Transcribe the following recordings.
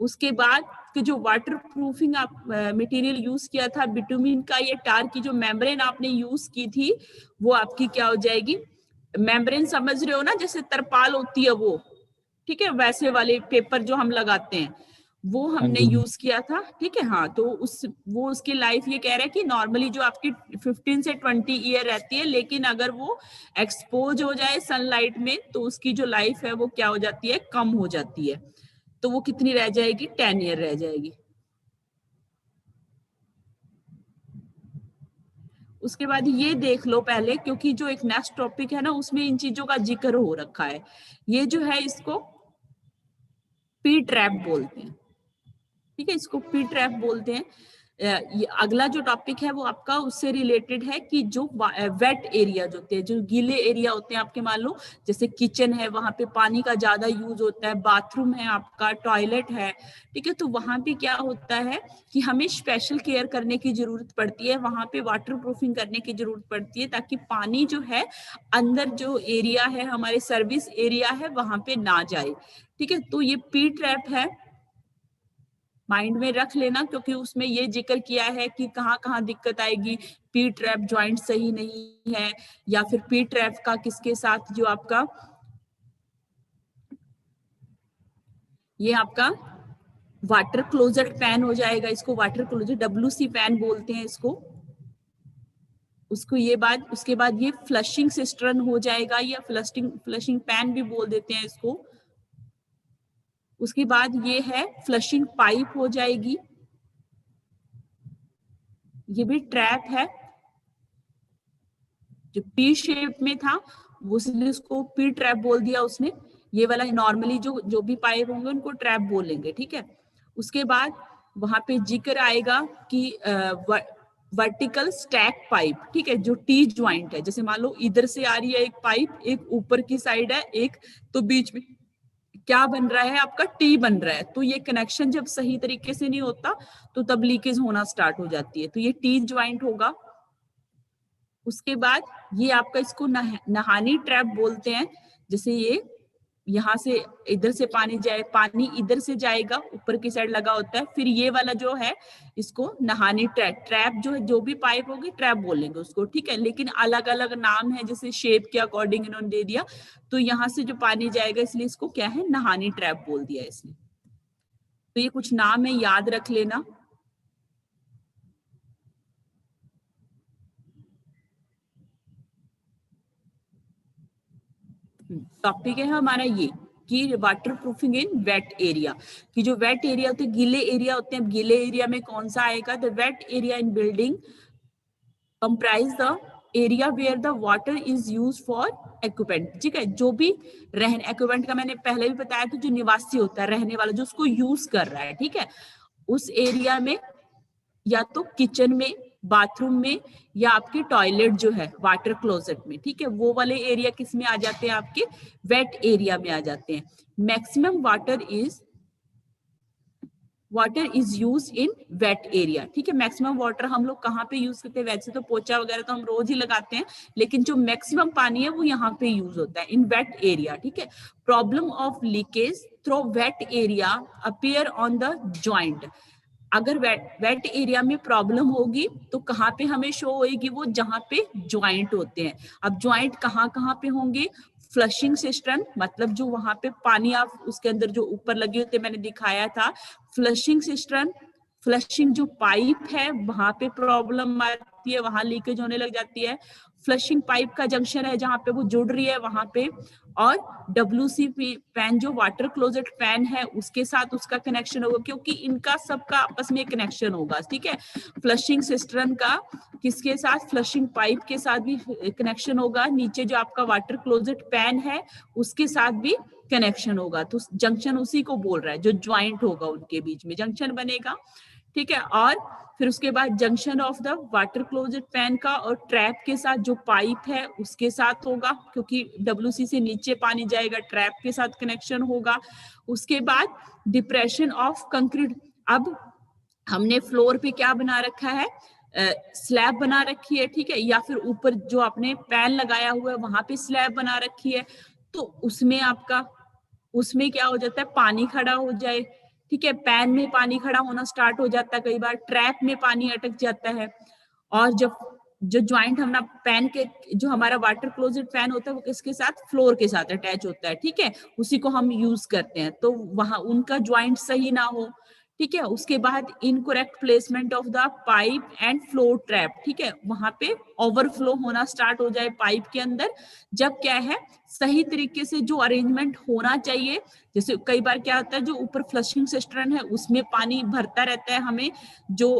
उसके बाद कि जो वाटर प्रूफिंग आप मटेरियल यूज किया था बिटुमिन का या टार की जो मेम्ब्रेन आपने यूज की थी वो आपकी क्या हो जाएगी, मेम्ब्रेन समझ रहे हो ना, जैसे तरपाल होती है वो, ठीक है, वैसे वाले पेपर जो हम लगाते हैं वो हाँ हमने जी। यूज किया था, ठीक है। हाँ, तो वो उसकी लाइफ ये कह रहा है कि नॉर्मली जो आपकी 15 से 20 ईयर रहती है, लेकिन अगर वो एक्सपोज हो जाए सनलाइट में तो उसकी जो लाइफ है वो क्या हो जाती है, कम हो जाती है। तो वो कितनी रह जाएगी, 10 ईयर रह जाएगी। उसके बाद ये देख लो पहले, क्योंकि जो एक नेक्स्ट टॉपिक है ना उसमें इन चीजों का जिक्र हो रखा है। ये जो है इसको पी ट्रैप बोलते हैं, ठीक है, इसको पी ट्रैप बोलते हैं। ये अगला जो टॉपिक है वो आपका उससे रिलेटेड है कि जो वेट एरिया जो होते हैं, जो गीले एरिया होते हैं आपके, मान लो जैसे किचन है, वहां पे पानी का ज्यादा यूज होता है, बाथरूम है आपका, टॉयलेट है, ठीक है, तो वहां पे क्या होता है कि हमें स्पेशल केयर करने की जरूरत पड़ती है, वहां पे वाटर प्रूफिंग करने की जरूरत पड़ती है, ताकि पानी जो है अंदर जो एरिया है हमारे सर्विस एरिया है वहां पे ना जाए, ठीक है। तो ये पी ट्रैप है, माइंड में रख लेना, क्योंकि उसमें ये जिक्र किया है कि कहाँ कहाँ दिक्कत आएगी। पी ट्रैप जॉइंट सही नहीं है, या फिर पी ट्रैप का किसके साथ, जो आपका ये आपका वाटर क्लोजेट पैन हो जाएगा, इसको वाटर क्लोजेट WC पैन बोलते हैं इसको। उसको ये बात, उसके बाद ये फ्लशिंग सिस्टर्न हो जाएगा, या फ्लशिंग पैन भी बोल देते हैं इसको। उसके बाद ये है फ्लशिंग पाइप हो जाएगी, ये भी ट्रैप है, जो पी शेप में था उसने उसको पी ट्रैप बोल दिया उसने। ये वाला नॉर्मली जो जो भी पाइप होंगे उनको ट्रैप बोलेंगे, ठीक है। उसके बाद वहां पे जिक्र आएगा कि वर्टिकल स्टैक पाइप, ठीक है, जो टी ज्वाइंट है, जैसे मान लो इधर से आ रही है एक पाइप, एक ऊपर की साइड है एक, तो बीच में क्या बन रहा है आपका, टी बन रहा है। तो ये कनेक्शन जब सही तरीके से नहीं होता तो तब लीकेज होना स्टार्ट हो जाती है, तो ये टी ज्वाइंट होगा। उसके बाद ये आपका इसको नहानी ट्रैप बोलते हैं, जैसे ये यहाँ से इधर से पानी जाए, पानी इधर से जाएगा, ऊपर की साइड लगा होता है, फिर ये वाला जो है इसको नहानी ट्रैप, ट्रैप जो है जो भी पाइप होगी ट्रैप बोलेंगे उसको, ठीक है, लेकिन अलग अलग नाम है, जैसे शेप के अकॉर्डिंग इन्होंने दे दिया। तो यहाँ से जो पानी जाएगा इसलिए इसको क्या है, नहानी ट्रैप बोल दिया इसने। तो ये कुछ नाम है, याद रख लेना। टॉपिक है हमारा ये कि वाटर प्रूफिंग इन वेट एरिया, कि जो वेट एरिया होते हैं, गीले एरिया होते हैं, गीले एरिया में कौन सा आएगा, the wet area in building comprise the area where the water is use for equipment, ठीक है, जो भी रहने, एक्विपमेंट का मैंने पहले भी बताया था, जो निवासी होता है, रहने वाला जो उसको यूज कर रहा है, ठीक है, उस एरिया में, या तो किचन में, बाथरूम में, या आपके टॉयलेट जो है वाटर क्लोजेट में, ठीक है, वो वाले एरिया किस में आ जाते हैं, आपके वेट एरिया में आ जाते हैं। Maximum water is use in wait area, ठीक है। मैक्सिमम वाटर हम लोग कहाँ पे यूज करते हैं, वैसे तो पोछा वगैरह तो हम रोज ही लगाते हैं, लेकिन जो मैक्सिमम पानी है वो यहाँ पे यूज होता है इन वेट एरिया, ठीक है। Problem of leakage through wait area appear on the joint, अगर वेट एरिया में प्रॉब्लम होगी तो कहाँ पे हमें शो होएगी, वो जहाँ पे ज्वाइंट होते हैं। अब ज्वाइंट कहाँ कहाँ पे होंगे, फ्लशिंग सिस्टम, मतलब जो वहां पे पानी आप उसके अंदर जो ऊपर लगे होते मैंने दिखाया था, फ्लशिंग सिस्टम, फ्लशिंग जो पाइप है वहां पे प्रॉब्लम आती है, वहां लीकेज होने लग जाती है। फ्लशिंग पाइप का जंक्शन है जहां पे वो जुड़ रही है वहां पे, और WC पैन जो वाटर क्लोजेट पैन है उसके साथ उसका कनेक्शन होगा, क्योंकि इनका सबका आपस में कनेक्शन होगा, ठीक है। फ्लशिंग सिस्टम का किसके साथ, फ्लशिंग पाइप के साथ भी कनेक्शन होगा, नीचे जो आपका वाटर क्लोजेट पैन है उसके साथ भी कनेक्शन होगा। तो जंक्शन उसी को बोल रहा है, जो ज्वाइंट होगा उनके बीच में जंक्शन बनेगा, ठीक है। और फिर उसके बाद junction of the water closet pan का और ट्रैप के साथ जो पाइप है उसके साथ होगा, क्योंकि WC से नीचे पानी जाएगा, ट्रैप के साथ कनेक्शन होगा। उसके बाद डिप्रेशन ऑफ कंक्रीट, अब हमने फ्लोर पे क्या बना रखा है, स्लैब बना रखी है, ठीक है, या फिर ऊपर जो आपने पैन लगाया हुआ है वहां पे स्लैब बना रखी है, तो उसमें आपका, उसमें क्या हो जाता है, पानी खड़ा हो जाए, ठीक है, पैन में पानी खड़ा होना स्टार्ट हो जाता है, कई बार ट्रैप में पानी अटक जाता है। और जब जो ज्वाइंट हमारा पैन के जो हमारा वाटर क्लोजेट फैन होता है वो किसके साथ, फ्लोर के साथ अटैच होता है, ठीक है, उसी को हम यूज करते हैं। तो वहां उनका ज्वाइंट सही ना हो, ठीक है। उसके बाद incorrect placement of the pipe and flow trap, ठीक है, वहां पे ओवरफ्लो होना स्टार्ट हो जाए पाइप के अंदर। जब क्या है, सही तरीके से जो अरेंजमेंट होना चाहिए, जैसे कई बार क्या होता है जो ऊपर फ्लशिंग सिस्टर्न है उसमें पानी भरता रहता है, हमें जो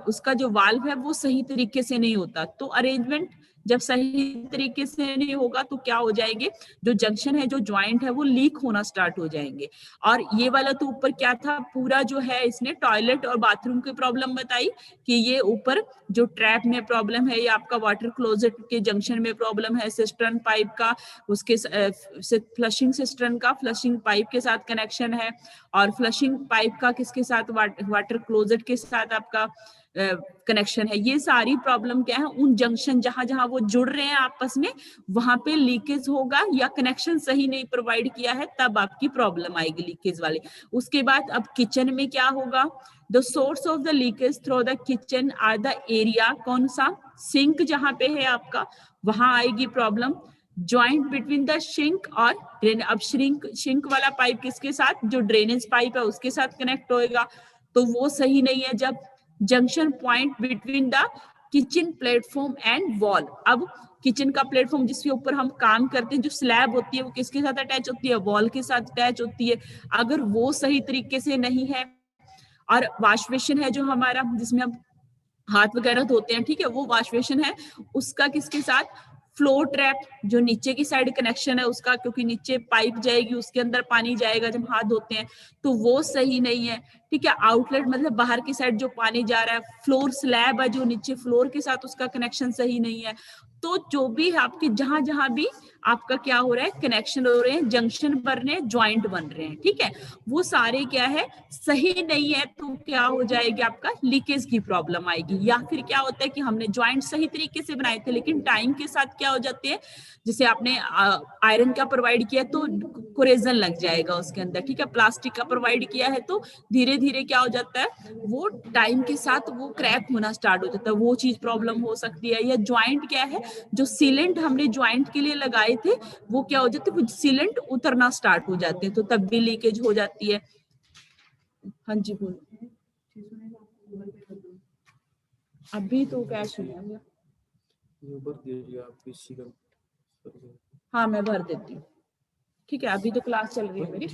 उसका जो वाल्व है वो सही तरीके से नहीं होता, तो अरेंजमेंट जब सही तरीके से नहीं होगा तो क्या हो जाएंगे, जो जंक्शन है, जो ज्वाइंट है, वो लीक होना स्टार्ट हो जाएंगे। और ये वाला तो ऊपर क्या था, पूरा जो है इसने टॉयलेट और बाथरूम की प्रॉब्लम बताई कि ये ऊपर जो ट्रैप में प्रॉब्लम है, या आपका वाटर क्लोजेट के जंक्शन में प्रॉब्लम है, सिस्टर्न पाइप का, उसके फ्लशिंग सिस्टर्न का फ्लशिंग पाइप के साथ कनेक्शन है, और फ्लशिंग पाइप का किसके साथ, वाटर क्लोजेट के साथ आपका कनेक्शन है। ये सारी प्रॉब्लम क्या है, उन जंक्शन जहां जहां वो जुड़ रहे हैं आपस में, वहां पे लीकेज होगा, या कनेक्शन सही नहीं प्रोवाइड किया है, तब आपकी प्रॉब्लम आएगी लीकेज वाली। उसके बाद अब किचन में क्या होगा, the source of the leakage through the kitchen are the area, कौन सा, सिंक जहां पे है आपका, वहां आएगी problem. Joint between the sink और ड्रेन, अब सिंक वाला पाइप किसके साथ, जो ड्रेनेज पाइप है उसके साथ कनेक्ट होएगा, तो वो सही नहीं है। जब junction point between the kitchen platform and wall, अब किचन का प्लेटफॉर्म जिसके ऊपर हम काम करते हैं, जो स्लैब होती है वो किसके साथ अटैच होती है, वॉल के साथ अटैच होती है, अगर वो सही तरीके से नहीं है। और वॉश बेसिन है जो हमारा, जिसमें हम हाथ वगैरह धोते हैं, ठीक है, वो वॉश बेसिन है, उसका किसके साथ, फ्लो ट्रैप, जो नीचे की साइड कनेक्शन है उसका, क्योंकि नीचे पाइप जाएगी, उसके अंदर पानी जाएगा जब हाथ धोते हैं, तो वो सही नहीं है, ठीक है। आउटलेट मतलब बाहर की साइड जो पानी जा रहा है, फ्लोर स्लैब है जो नीचे फ्लोर के साथ, उसका कनेक्शन सही नहीं है। तो जो भी आपके जहां जहां भी आपका क्या हो रहा है, कनेक्शन हो रहे हैं, जंक्शन बन रहे हैं, ज्वाइंट बन रहे हैं, ठीक है, वो सारे क्या है, सही नहीं है, तो क्या हो जाएगा, आपका लीकेज की प्रॉब्लम आएगी। या फिर क्या होता है कि हमने ज्वाइंट सही तरीके से बनाए थे, लेकिन टाइम के साथ क्या हो जाते हैं, जैसे आपने आयरन का प्रोवाइड किया तो कोरेजन लग जाएगा उसके अंदर, ठीक है, प्लास्टिक का प्रोवाइड किया है तो धीरे धीरे क्या हो जाता है, वो टाइम के साथ वो क्रैक होना स्टार्ट हो जाता है, वो चीज प्रॉब्लम हो सकती है। या ज्वाइंट क्या है, जो सीलेंट हमने ज्वाइंट के लिए लगाए थे, वो क्या हो जाते हैं, वो सीलेंट उतरना स्टार्ट हो जाते हैं, तो तब भी लीकेज हो जाती है। हाँ जी बोलो। अभी तो कैश नहीं है। हाँ मैं भर देती हूँ, ठीक है, अभी तो क्लास चल रही है मेरी,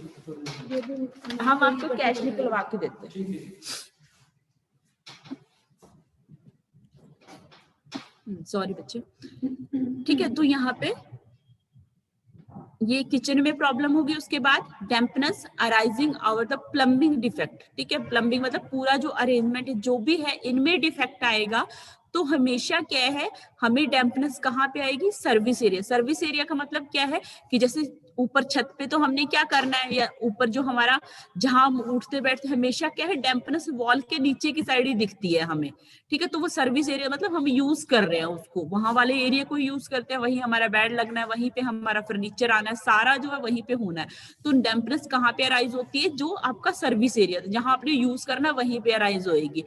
हम आपको कैश निकलवा के देते हैं। सॉरी बच्चे, ठीक है। तो यहाँ पे ये किचन में प्रॉब्लम होगी। उसके बाद dampness arising over the plumbing defect, ठीक है, प्लम्बिंग मतलब पूरा जो अरेंजमेंट है जो भी है इनमें डिफेक्ट आएगा, तो हमेशा क्या है, हमें डैम्पनेस कहाँ पे आएगी, सर्विस एरिया। सर्विस एरिया का मतलब क्या है कि जैसे ऊपर छत पे तो हमने क्या करना है, या ऊपर जो हमारा जहां हम उठते बैठते हमेशा क्या है, डैम्पनेस वॉल के नीचे की साइड ही दिखती है हमें, ठीक है, तो वो सर्विस एरिया मतलब हम यूज कर रहे हैं उसको, वहां वाले एरिया को यूज करते हैं, वहीं हमारा बेड लगना है, वहीं पे हमारा फर्नीचर आना है, सारा जो है वहीं पे होना है। तो डैम्पनेस कहाँ पे अराइज होती है, जो आपका सर्विस एरिया जहां आपने यूज करना है वहीं पे अराइज होएगी।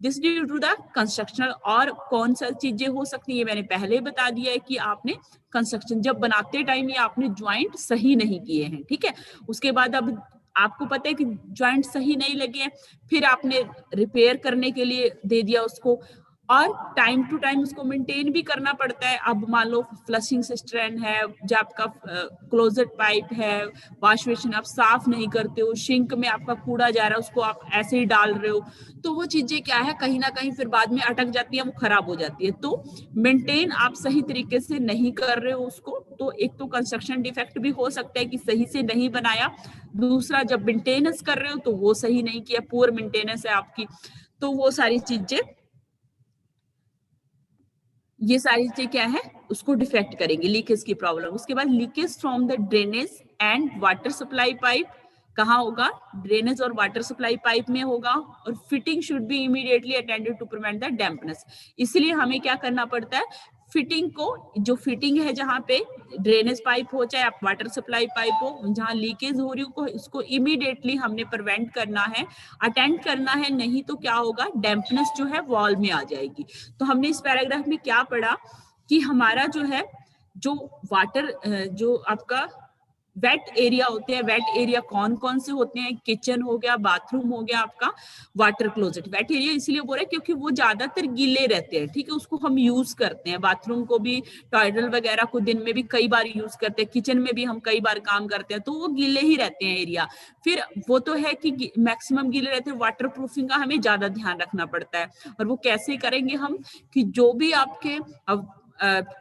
This due to the construction. और कौन सा चीजें हो सकती है, मैंने पहले ही बता दिया है कि आपने कंस्ट्रक्शन जब बनाते टाइम ये आपने ज्वाइंट सही नहीं किए हैं, ठीक है। उसके बाद अब आपको पता है कि ज्वाइंट सही नहीं लगे हैं, फिर आपने रिपेयर करने के लिए दे दिया उसको, और टाइम टू टाइम उसको मेंटेन भी करना पड़ता है। अब मान लो फ्लशिंग सिस्टम है, जो आपका क्लोजेट पाइप है, वॉश बेसिन आप साफ नहीं करते हो, सिंक में आपका कूड़ा जा रहा है उसको आप ऐसे ही डाल रहे हो, तो वो चीजें क्या है, कहीं ना कहीं फिर बाद में अटक जाती है, वो खराब हो जाती है। तो मेंटेन आप सही तरीके से नहीं कर रहे हो उसको, तो एक तो कंस्ट्रक्शन डिफेक्ट भी हो सकता है कि सही से नहीं बनाया, दूसरा जब मेंटेनेंस कर रहे हो तो वो सही नहीं किया, पुअर मेंटेनेंस है आपकी, तो वो सारी चीजें, ये सारी चीजें क्या है, उसको डिफेक्ट करेंगे, लीकेज की प्रॉब्लम। उसके बाद leakage from the drainage and water supply pipe, कहाँ होगा, ड्रेनेज और वाटर सप्लाई पाइप में होगा। और fitting should be immediately attended to prevent the dampness, इसलिए हमें क्या करना पड़ता है, फिटिंग को, जो फिटिंग है जहाँ पे ड्रेनेज पाइप हो चाहे आप वाटर सप्लाई पाइप हो, जहाँ लीकेज हो रही हो उसको इमीडिएटली हमने प्रिवेंट करना है, अटेंड करना है, नहीं तो क्या होगा, डैम्पनेस जो है वॉल में आ जाएगी। तो हमने इस पैराग्राफ में क्या पढ़ा कि हमारा जो है जो वाटर जो आपका वेट एरिया होते हैं, वेट एरिया कौन कौन से होते हैं, किचन हो गया, बाथरूम हो गया, आपका वाटर क्लोजेट। वेट एरिया इसलिए बोल रहे हैं क्योंकि वो ज्यादातर गीले रहते हैं, ठीक है, उसको हम यूज करते हैं, बाथरूम को भी, टॉयलेट वगैरह को दिन में भी कई बार यूज करते हैं, किचन में भी हम कई बार काम करते हैं, तो वो गीले ही रहते हैं एरिया। फिर वो तो है कि मैक्सिमम गीले रहते हैं, वाटर प्रूफिंग का हमें ज्यादा ध्यान रखना पड़ता है। और वो कैसे करेंगे हम, कि जो भी आपके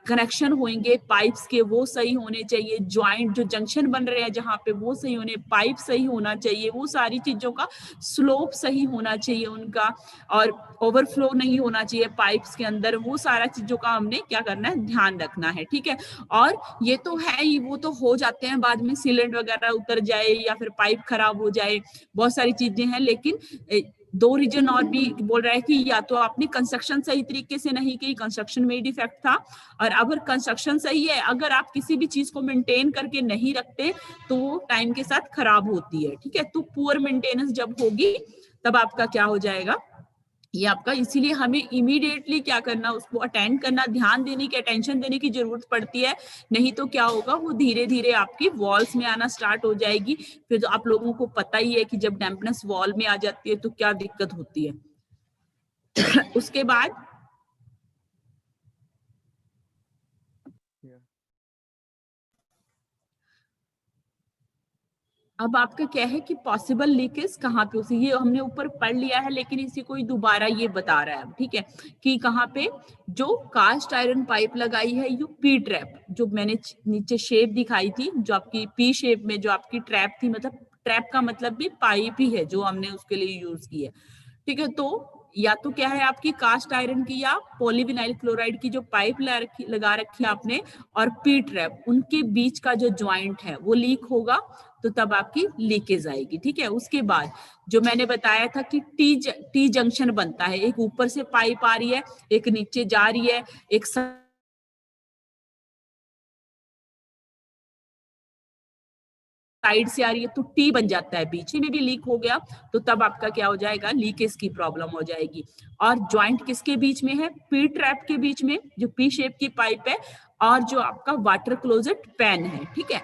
कनेक्शन होंगे पाइप्स के वो सही होने चाहिए, ज्वाइंट जो जंक्शन बन रहे हैं जहाँ पे वो सही होने, पाइप सही होना चाहिए, वो सारी चीजों का स्लोप सही होना चाहिए उनका, और ओवरफ्लो नहीं होना चाहिए पाइप्स के अंदर, वो सारा चीजों का हमने क्या करना है, ध्यान रखना है, ठीक है। और ये तो है ही, वो तो हो जाते हैं बाद में, सीलेंट वगैरह उतर जाए या फिर पाइप खराब हो जाए, बहुत सारी चीजें हैं, लेकिन दो रीजन और भी बोल रहा है कि या तो आपने कंस्ट्रक्शन सही तरीके से नहीं की, कंस्ट्रक्शन में ही डिफेक्ट था, और अगर कंस्ट्रक्शन सही है, अगर आप किसी भी चीज को मेंटेन करके नहीं रखते तो वो टाइम के साथ खराब होती है, ठीक है। तो पुअर मेंटेनेंस जब होगी तब आपका क्या हो जाएगा, ये आपका, इसीलिए हमें इमीडिएटली क्या करना, उसको अटेंड करना, ध्यान देने की, अटेंशन देने की जरूरत पड़ती है, नहीं तो क्या होगा, वो धीरे धीरे आपकी वॉल्स में आना स्टार्ट हो जाएगी। फिर तो आप लोगों को पता ही है कि जब डैम्पनेस वॉल में आ जाती है तो क्या दिक्कत होती है। उसके बाद अब आपका क्या है कि पॉसिबल लीकेज कहाँ पे उसे, ये हमने ऊपर पढ़ लिया है लेकिन इसी को ही दोबारा ये बता रहा है, ठीक है, कि कहाँ पे जो कास्ट आयरन पाइप लगाई है, यू पी ट्रैप, जो मैंने नीचे शेप दिखाई थी, जो आपकी पी शेप में जो आपकी ट्रैप थी, मतलब ट्रैप का मतलब भी पाइप ही है जो हमने उसके लिए यूज की है, ठीक है। तो या तो क्या है आपकी कास्ट आयरन की या पॉलीविनाइल क्लोराइड की जो पाइप लगा रखी है आपने, और पी ट्रैप, उनके बीच का जो ज्वाइंट है वो लीक होगा, तो तब आपकी लीकेज आएगी, ठीक है। उसके बाद जो मैंने बताया था कि टी जंक्शन बनता है, एक ऊपर से पाइप आ रही है, एक नीचे जा रही है, एक साइड से आ रही है, तो टी बन जाता है, बीच में भी लीक हो गया तो तब आपका क्या हो जाएगा, लीकेज की प्रॉब्लम हो जाएगी। और ज्वाइंट किसके बीच में है, पी ट्रैप के बीच में, जो पी शेप की पाइप है, और जो आपका वाटर क्लोजेट पैन है, ठीक है,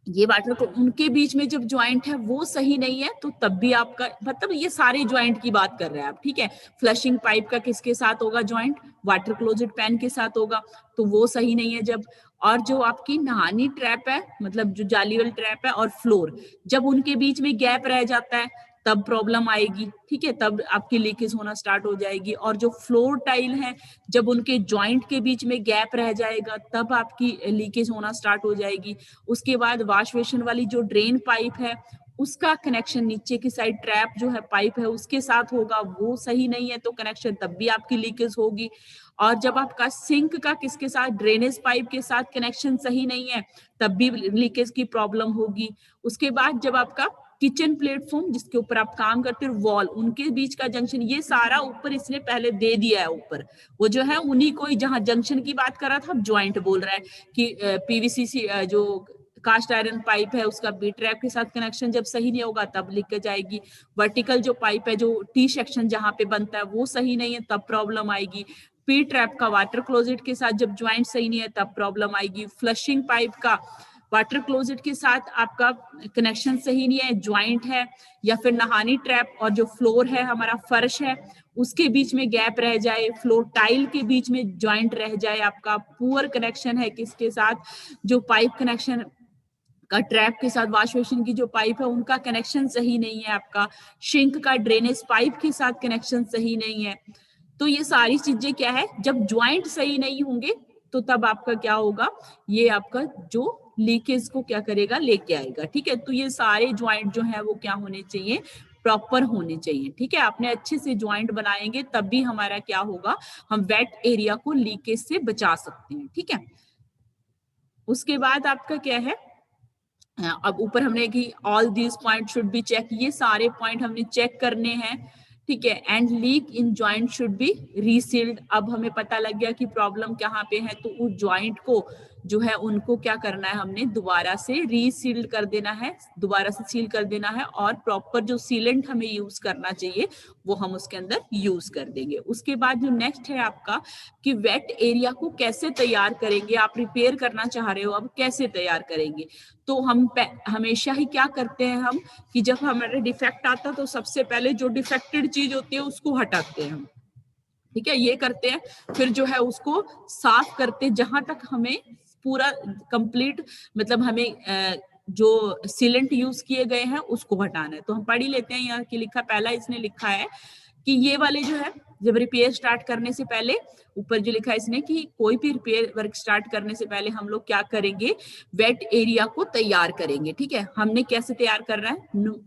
ये वाटर को उनके बीच में जब ज्वाइंट है वो सही नहीं है, तो तब भी आपका, मतलब ये सारे ज्वाइंट की बात कर रहे हैं आप, ठीक है। फ्लशिंग पाइप का किसके साथ होगा ज्वाइंट, वाटर क्लोजेट पैन के साथ होगा, तो वो सही नहीं है जब। और जो आपकी नहानी ट्रैप है, मतलब जो जाली वाली ट्रैप है, और फ्लोर, जब उनके बीच में गैप रह जाता है तब प्रॉब्लम आएगी, ठीक है, तब आपकी लीकेज होना स्टार्ट हो जाएगी। और जो फ्लोर टाइल है, जब उनके ज्वाइंट के बीच में गैप रह जाएगा तब आपकी लीकेज होना स्टार्ट हो जाएगी। उसके बाद वॉश बेसिन वाली जो ड्रेन पाइप है, उसका कनेक्शन नीचे की साइड ट्रैप जो है पाइप है उसके साथ होगा, वो सही नहीं है तो कनेक्शन, तब भी आपकी लीकेज होगी। और जब आपका सिंक का किसके साथ, ड्रेनेज पाइप के साथ कनेक्शन सही नहीं है, तब भी लीकेज की प्रॉब्लम होगी। उसके बाद जब आपका किचन प्लेटफॉर्म जिसके ऊपर आप काम करते हो, वॉल, उनके बीच का जंक्शन, ये सारा ऊपर इसने पहले दे दिया है ऊपर, वो जो है उन्हीं को, जहां जंक्शन की बात कर रहा था, ज्वाइंट बोल रहा है कि पीवीसी जो कास्ट आयरन पाइप है उसका बी ट्रैप के साथ कनेक्शन जब सही नहीं होगा तब लीकेज आएगी। वर्टिकल जो पाइप है, जो टी सेक्शन जहां पे बनता है वो सही नहीं है तब प्रॉब्लम आएगी। पी ट्रैप का वाटर क्लोजेट के साथ जब ज्वाइंट सही नहीं है तब प्रॉब्लम आएगी। फ्लशिंग पाइप का वाटर क्लोजेट के साथ आपका कनेक्शन सही नहीं है, ज्वाइंट है, या फिर नहानी ट्रैप और जो फ्लोर है, हमारा फर्श है, उसके बीच में गैप रह जाए, फ्लोर टाइल के बीच में ज्वाइंट रह जाए, आपका पुअर कनेक्शन है किसके साथ, जो पाइप कनेक्शन का ट्रैप के साथ, वॉश बेसिन की जो पाइप है उनका कनेक्शन सही नहीं है, आपका सिंक का ड्रेनेज पाइप के साथ कनेक्शन सही नहीं है। तो ये सारी चीजें क्या है, जब ज्वाइंट सही नहीं होंगे तो तब आपका क्या होगा, ये आपका जो लीकेज को क्या करेगा, लेके आएगा, ठीक है। तो ये सारे ज्वाइंट जो है वो क्या होने चाहिए, प्रॉपर होने चाहिए, ठीक है। आपने अच्छे से ज्वाइंट बनाएंगे तब भी हमारा क्या होगा, हम वेट एरिया को लीकेज से बचा सकते हैं, ठीक है। उसके बाद आपका क्या है, अब ऊपर हमने कि all these point should be check, ये सारे पॉइंट हमने चेक करने हैं, ठीक है। And leak in joint should be resealed. अब हमें पता लग गया कि प्रॉब्लम कहाँ पे है, तो उस जॉइंट को जो है उनको क्या करना है, हमने दोबारा से रीसील्ड कर देना है, दोबारा से सील कर देना है, और प्रॉपर जो सीलेंट हमें यूज करना चाहिए वो हम उसके अंदर यूज कर देंगे। उसके बाद जो नेक्स्ट है आपका कि वेट एरिया को कैसे तैयार करेंगे, आप रिपेयर करना चाह रहे हो, अब कैसे तैयार करेंगे। तो हम हमेशा ही क्या करते हैं हम कि जब हमारे डिफेक्ट आता तो सबसे पहले जो डिफेक्टेड चीज होती है उसको हटाते हैं हम, ठीक है, ये करते हैं। फिर जो है उसको साफ करते, जहां तक हमें पूरा कंप्लीट मतलब हमें जो सीलेंट यूज किए गए हैं उसको हटाना है। तो हम पढ़ ही लेते हैं, यहाँ की लिखा पहला इसने लिखा है कि ये वाले जो है जब रिपेयर स्टार्ट करने से पहले, ऊपर जो लिखा है इसने कि कोई भी रिपेयर वर्क स्टार्ट करने से पहले हम लोग क्या करेंगे, वेट एरिया को तैयार करेंगे। ठीक है, हमने कैसे तैयार करना है,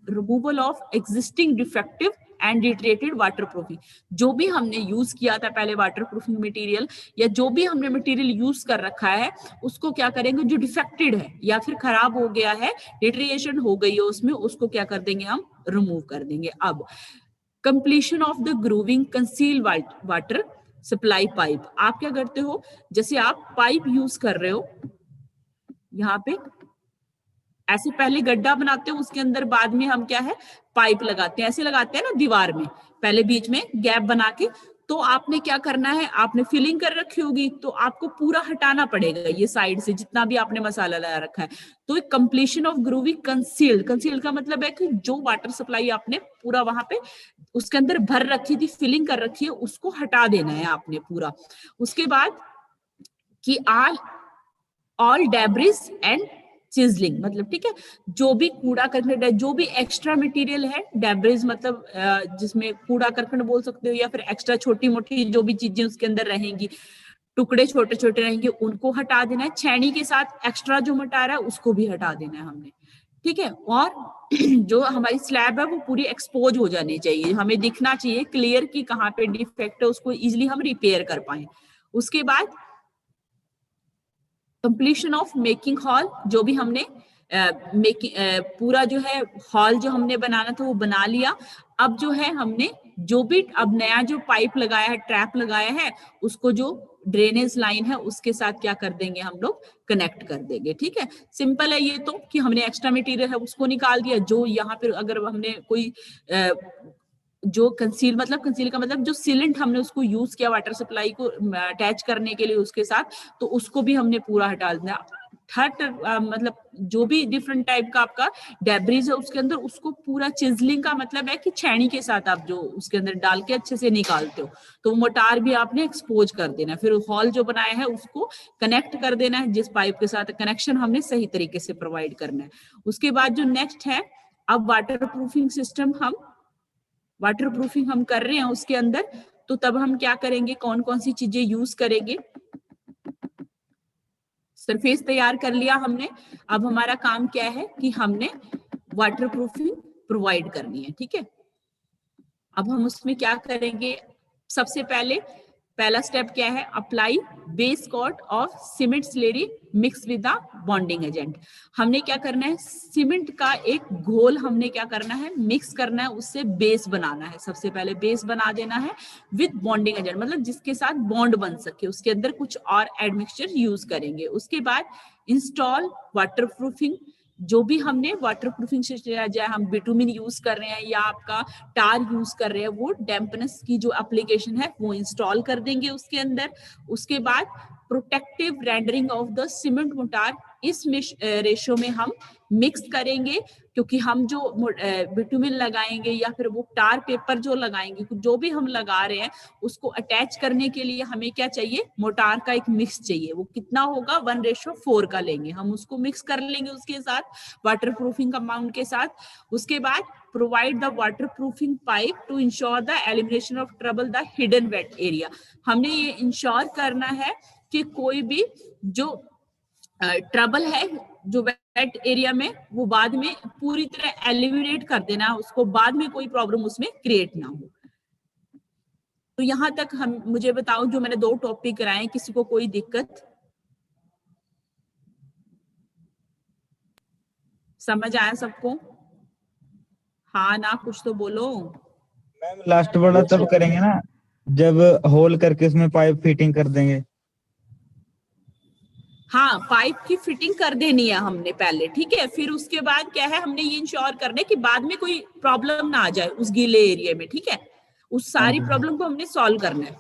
removal of existing defective and deteriorated water proofing. जो भी हमने यूज किया था पहले वाटर प्रूफिंग मटेरियल, या जो भी हमने मटेरियल यूज कर रखा है उसको क्या करेंगे, जो डिफेक्टेड है या फिर खराब हो गया है, डिटरेशन हो गई है उसमें, उसको क्या कर देंगे, हम रिमूव कर देंगे। अब completion of the grooving conceal water supply pipe. आप क्या करते हो, जैसे आप पाइप यूज कर रहे हो, यहाँ पे ऐसे पहले गड्ढा बनाते हो, उसके अंदर बाद में हम क्या है पाइप लगाते हैं, ऐसे लगाते हैं ना दीवार में, पहले बीच में गैप बना के। तो आपने क्या करना है, आपने फिलिंग कर रखी होगी तो आपको पूरा हटाना पड़ेगा ये साइड से जितना भी आपने मसाला लगा रखा है। तो एक completion of grooving concealed, concealed का मतलब है कि जो वाटर सप्लाई आपने पूरा वहां पे उसके अंदर भर रखी थी, फिलिंग कर रखी है, उसको हटा देना है आपने पूरा। उसके बाद कि ऑल डेब्रिस एंड चिजलिंग, मतलब ठीक है, जो भी कूड़ा करकट है, जो भी एक्स्ट्रा मटेरियल है, डेब्रिस मतलब जिसमें कूड़ा करकट बोल सकते हो, या फिर एक्स्ट्रा छोटी मोटी जो भी चीजें उसके अंदर रहेंगी, टुकड़े छोटे छोटे रहेंगे, उनको हटा देना है। छेनी के साथ एक्स्ट्रा जो मटारा है उसको भी हटा देना है हमने। ठीक है, और जो हमारी स्लैब है वो पूरी एक्सपोज हो जानी चाहिए, हमें दिखना चाहिए क्लियर कि कहाँ पे डिफेक्ट है, उसको इजिली हम रिपेयर कर पाए। उसके बाद कंप्लीशन ऑफ मेकिंग हॉल, जो भी हमने पूरा जो है हॉल जो हमने बनाना था वो बना लिया। अब जो है हमने जो भी अब नया जो पाइप लगाया है, ट्रैप लगाया है, उसको जो ड्रेनेज लाइन है उसके साथ क्या कर देंगे, हम लोग कनेक्ट कर देंगे। ठीक है, सिंपल है ये तो, कि हमने एक्स्ट्रा मटेरियल है उसको निकाल दिया, जो यहाँ पे अगर हमने कोई जो कंसील मतलब, कंसील का मतलब जो सीलेंट हमने उसको यूज किया वाटर सप्लाई को अटैच करने के लिए उसके साथ, तो उसको भी हमने पूरा हटा दिया। हर मतलब जो भी डिफरेंट टाइप का आपका डेब्रीज है उसके अंदर, उसको पूरा चिजलिंग का मतलब है कि छेनी के साथ आप जो उसके अंदर डाल के अच्छे से निकालते हो, तो मोटार भी आपने एक्सपोज कर देना है। फिर हॉल जो बनाया है उसको कनेक्ट कर देना है, जिस पाइप के साथ कनेक्शन हमने सही तरीके से प्रोवाइड करना है। उसके बाद जो नेक्स्ट है, अब वाटर प्रूफिंग सिस्टम, हम वाटर प्रूफिंग हम कर रहे हैं उसके अंदर, तो तब हम क्या करेंगे, कौन कौन सी चीजें यूज करेंगे। सरफेस तैयार कर लिया हमने, अब हमारा काम क्या है कि हमने वाटर प्रूफिंग प्रोवाइड करनी है। ठीक है, अब हम उसमें क्या करेंगे, सबसे पहले पहला स्टेप क्या है, apply base coat of cement slurry mix with the bonding agent. हमने क्या करना है, सीमेंट का एक घोल हमने क्या करना है, मिक्स करना है, उससे बेस बनाना है। सबसे पहले बेस बना देना है विद बॉन्डिंग एजेंट, मतलब जिसके साथ बॉन्ड बन सके, उसके अंदर कुछ और एडमिक्सचर यूज करेंगे। उसके बाद इंस्टॉल वाटर प्रूफिंग, जो भी हमने वाटर प्रूफिंग से चाहे हम बिटुमिन यूज कर रहे हैं या आपका टार यूज कर रहे हैं, वो डैम्पनेस की जो एप्लीकेशन है वो इंस्टॉल कर देंगे उसके अंदर। उसके बाद protective rendering of the cement motor, इस रेशो में हम मिक्स करेंगे, क्योंकि हम जो बिटुमिन लगाएंगे या फिर वो टार पेपर जो लगाएंगे, जो भी हम लगा रहे हैं उसको अटैच करने के लिए हमें क्या चाहिए, मोटार का एक मिक्स चाहिए। वो कितना होगा, 1:4 का लेंगे हम, उसको मिक्स कर लेंगे उसके साथ वाटर प्रूफिंग कंपाउंड के साथ। उसके बाद provide the water proofing pipe to ensure the elimination of trouble the hidden wet area. हमने ये इंश्योर करना है कि कोई भी जो ट्रबल है जो वेट एरिया में, वो बाद में पूरी तरह एलिमिनेट कर देना, उसको बाद में कोई प्रॉब्लम उसमें क्रिएट ना हो। तो यहां तक हम मुझे बताओ, जो मैंने 2 टॉपिक कराए, किसी को कोई दिक्कत, समझ आया सबको? हाँ ना, कुछ तो बोलो। मैम लास्ट वाला तब करेंगे ना जब होल करके उसमें पाइप फिटिंग कर देंगे। हाँ, पाइप की फिटिंग कर देनी है हमने पहले, ठीक है। फिर उसके बाद क्या है, हमने ये इंश्योर करना है कि बाद में कोई प्रॉब्लम ना आ जाए उस गीले एरिया में, ठीक है। उस हाँ सारी जी। प्रॉब्लम को हमने सॉल्व करना है,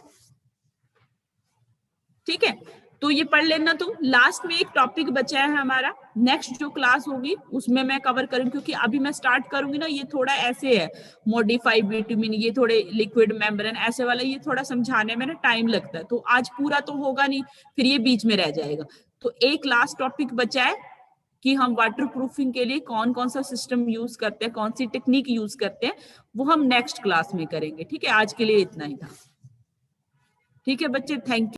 ठीक है। तो ये पढ़ लेना। तो लास्ट में एक टॉपिक बचा है हमारा, नेक्स्ट जो क्लास होगी उसमें मैं कवर करूंगी, क्योंकि अभी मैं स्टार्ट करूंगी ना, ये थोड़ा ऐसे है, मॉडिफाइड बिटुमिन, ये थोड़े लिक्विड मेम्ब्रेन ऐसे वाला, ये थोड़ा समझाने में ना टाइम लगता है, तो आज पूरा तो होगा नहीं, फिर ये बीच में रह जाएगा। तो एक लास्ट टॉपिक बचा है कि हम वाटर प्रूफिंग के लिए कौन कौन सा सिस्टम यूज करते हैं, कौन सी टेक्निक यूज करते हैं, वो हम नेक्स्ट क्लास में करेंगे, ठीक है। आज के लिए इतना ही था, ठीक है बच्चे, थैंक यू।